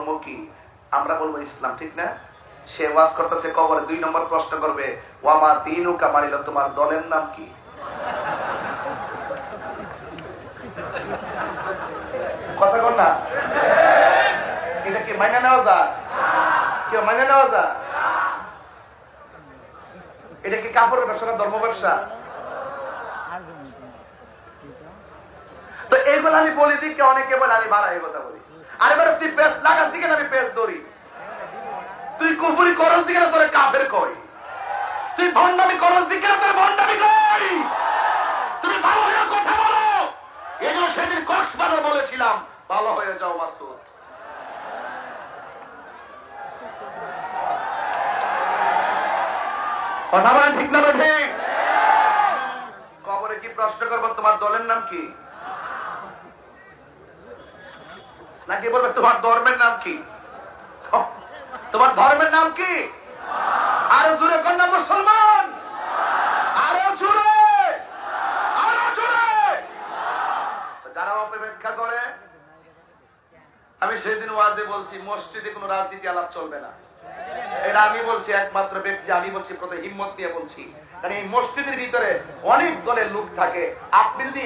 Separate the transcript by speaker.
Speaker 1: ধর্ম কি? আমরা বলবো ইসলাম, ঠিক না? সে ওয়াজ করতেছে, কবরে 2 নম্বর প্রশ্ন করবে, ওয়ামা দীনুকা, মানিল তোমার দলের নাম কি? কথা কর না, এটা কি মাইনা নেওয়া যায়? কেউ মাইনা নেওয়া যায়? এটা কি কাপড়ের ব্যবসা না ধর্ম ব্যবসা? তো এইগুলো আমি বলি দিকে, অনেকে বলে আমি বাড়াই কথা বলি। আরে বেটা, তুই পেস লাগাস দিকে আমি পেস ধরি, তুই কুফরি করস দিকে না তোরে কাফের কই, তুই ভণ্ডামি করস দিকে না তোরে ভণ্ডামি কই, তুমি ভালো হয়ে কথা বলো। এই জন্য সেদিন কক্সবাজার বলেছিলাম, ভালো হয়ে যাও মাসুদ। কথা বলেন ঠিক না ঠিক? কবরে কি প্রশ্ন করবো তোমার দলের নাম কি, নাকি বলবে তোমার ধর্মের নাম কি? তোমার ধর্মের নাম কি? আরো জোরে কন্যা মুসলমান, আরো জোরে, আরো জোরে। যারা অপব্যাখ্যা করে, আমি সেদিন ওয়াজে বলছি মসজিদে কোনো রাজনীতি আলাপ চলবে না। এটা আমি বলছি একমাত্র ব্যক্তি, আমি বলছি প্রথমে হিম্মত দিয়ে বলছি, কারণ এই মসজিদের ভিতরে অনেক দলের লোক থাকে। আপনি যদি